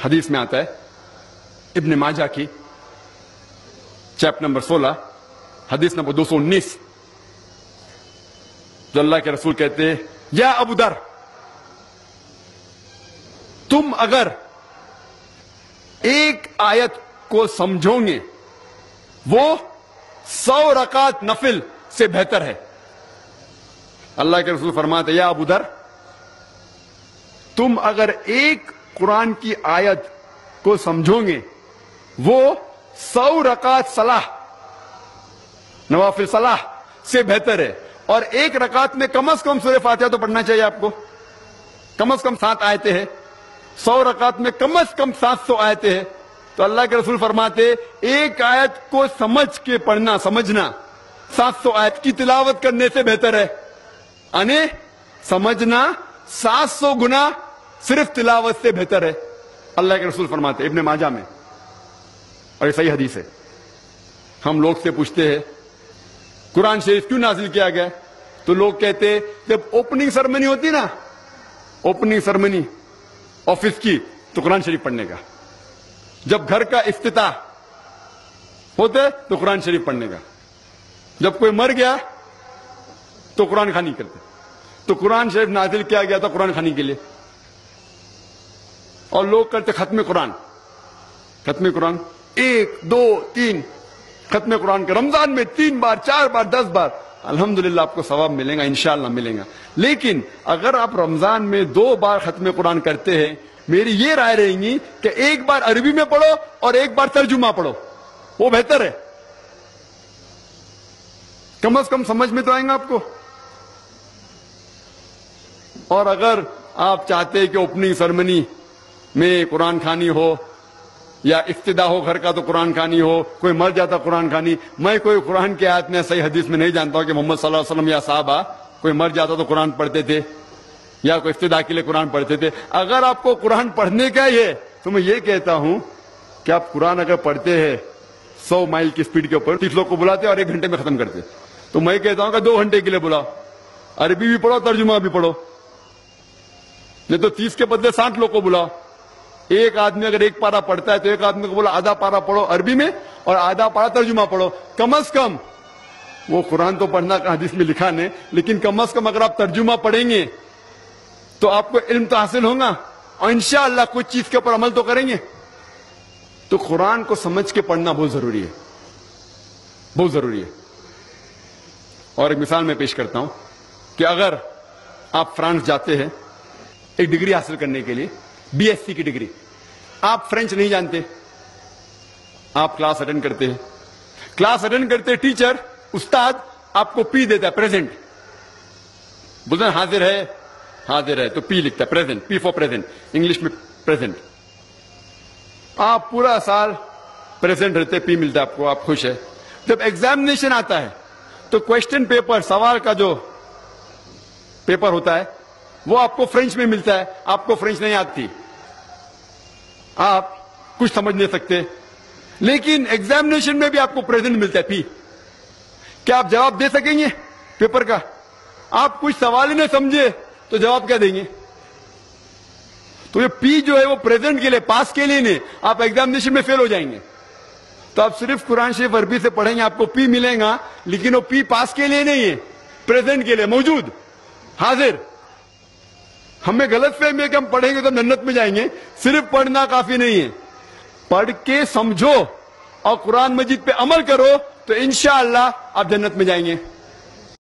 حدیث میں آتا ہے ابن ماجہ کی چیپٹر نمبر 16 حدیث نمبر 219، جو اللہ کے رسول کہتے ہیں یا ابو در، تم اگر ایک آیت کو سمجھو گے وہ 100 رکعت نفل سے بہتر ہے۔ اللہ کے رسول فرماتے یا ابو در، تم اگر ایک قرآن کی آیت کو سمجھو گے وہ 100 رکعت صلاح، نوافل صلاح سے بہتر ہے، اور ایک رکعت میں کم از کم سورہ فاتحہ تو پڑھنا چاہیے آپ کو، کم از کم 7 آیتیں ہیں، 100 رکعت میں کم از کم 700 آیتیں ہیں۔ تو اللہ کے رسول فرماتے ایک آیت کو سمجھ کے پڑھنا، سمجھنا 700 آیت کی تلاوت کرنے سے بہتر ہے، یعنی سمجھنا 700 گنا صرف تلاوت سے بہتر ہے، اللہ کے رسول فرماتے ابن ماجہ میں، اور یہ صحیح حدیث ہے۔ ہم لوگ سے پوچھتے ہیں قرآن شریف کیوں نازل کیا گیا، تو لوگ کہتے جب اوپننگ سرمنی ہوتی نا، اوپننگ سرمنی آفس کی، تو قرآن شریف پڑھنے کا، جب گھر کا افتتاح ہوتا ہے تو قرآن شریف پڑھنے کا، جب کوئی مر گیا تو قرآن خوانی کرتے، تو قرآن شریف نازل کیا گیا تھا قرآن خوانی کے لیے، اور لوگ کرتے ختم قرآن، ختم قرآن 1 2 3 ختم قرآن کے رمضان میں 3 بار 4 بار 10 بار، الحمدللہ آپ کو ثواب ملے گا، انشاءاللہ ملے گا۔ لیکن اگر آپ رمضان میں 2 بار ختم قرآن کرتے ہیں، میری یہ رائے رہے گی کہ ایک بار عربی میں پڑھو اور ایک بار ترجمہ پڑھو، وہ بہتر ہے، کم از کم سمجھ میں تو آئیں گا آپ کو۔ اور اگر آپ چاہتے کہ اوپننگ سرمنی میں قرآن خوانی ہو یا افتتاح ہو گھر کا تو قرآن خوانی ہو، کوئی مر جاتا قرآن خوانی، میں کوئی قرآن کی آیت میں صحیح حدیث میں نہیں جانتا ہوں کہ محمد صلی اللہ علیہ وسلم یا صحابہ کوئی مر جاتا تو قرآن پڑھتے تھے یا کوئی افتتاح کے لیے قرآن پڑھتے تھے۔ اگر آپ کو قرآن پڑھنے کا ہی ہے تو میں یہ کہتا ہوں کہ آپ قرآن اگر پڑھتے ہیں 100 مائل کی سپیڈ کے اوپر، 30 لوگ کو بلاتے اور 1 گھنٹے میں ختم کرتے، تو میں کہتا ہوں کہ 2 گھنٹے کے لیے بلاؤ، عربی بھی پڑھو ترجمہ بھی پڑھو، نہیں تو 30 کے بدلے 60 لوگ کو بلاؤ۔ ایک آدمی اگر 1 پارہ پڑھتا ہے تو ایک آدمی کو بولا آدھا پارہ پڑھو عربی میں اور آدھا پارہ ترجمہ پڑھو، کم از کم وہ قرآن تو پڑھنا حدیث میں لکھا نہیں، لیکن کم از کم اگر آپ ترجمہ پڑھیں گے تو آپ کو علم تو حاصل ہوگا اور انشاءاللہ کچھ چیز کے اوپر عمل تو کریں گے۔ تو قرآن کو سمجھ کے پڑھنا بہت ضروری ہے، بہت ضروری ہے۔ اور ایک مثال میں پیش کرتا ہوں کہ اگر آپ فرانس جاتے ہیں ایک ڈگری حاصل کرنے کے لیے، BSc کی ڈگری، آپ فرینچ نہیں جانتے، آپ کلاس اٹینڈ کرتے ہیں، کلاس اٹینڈ کرتے ٹیچر استاد آپ کو پی دیتا ہے، پریزنٹ، بولتے ہیں حاضر ہے، حاضر ہے تو پی لکھتا ہے، present, P four present, English میں پریزنٹ، آپ پورا سال پریزنٹ رہتے، پی ملتا ہے آپ کو، آپ خوش ہے۔ جب ایگزامینیشن آتا ہے تو کوشچن پیپر، سوال کا جو پیپر ہوتا ہے وہ آپ کو فرینچ میں ملتا ہے، آپ کو فرینچ نہیں آتی، آپ کچھ سمجھ نہیں سکتے، لیکن ایگزامینیشن میں بھی آپ کو پریزنٹ ملتا ہے، پی، کیا آپ جواب دے سکیں گے پیپر کا؟ آپ کچھ سوال ہی نہیں سمجھے تو جواب کیا دیں گے؟ تو یہ پی جو ہے وہ پریزنٹ کے لیے، پاس کے لیے نہیں، آپ ایگزامینیشن میں فیل ہو جائیں گے۔ تو آپ صرف قرآن شریف عربی سے پڑھیں گے، آپ کو پی ملے گا، لیکن وہ پی پاس کے لیے نہیں ہے، پریزنٹ کے لیے، موجود، حاضر۔ ہمیں غلط فہمی ہے کہ ہم پڑھیں گے تو جنت میں جائیں گے، صرف پڑھنا کافی نہیں ہے، پڑھ کے سمجھو اور قرآن مجید پہ عمل کرو تو انشاءاللہ آپ جنت میں جائیں گے۔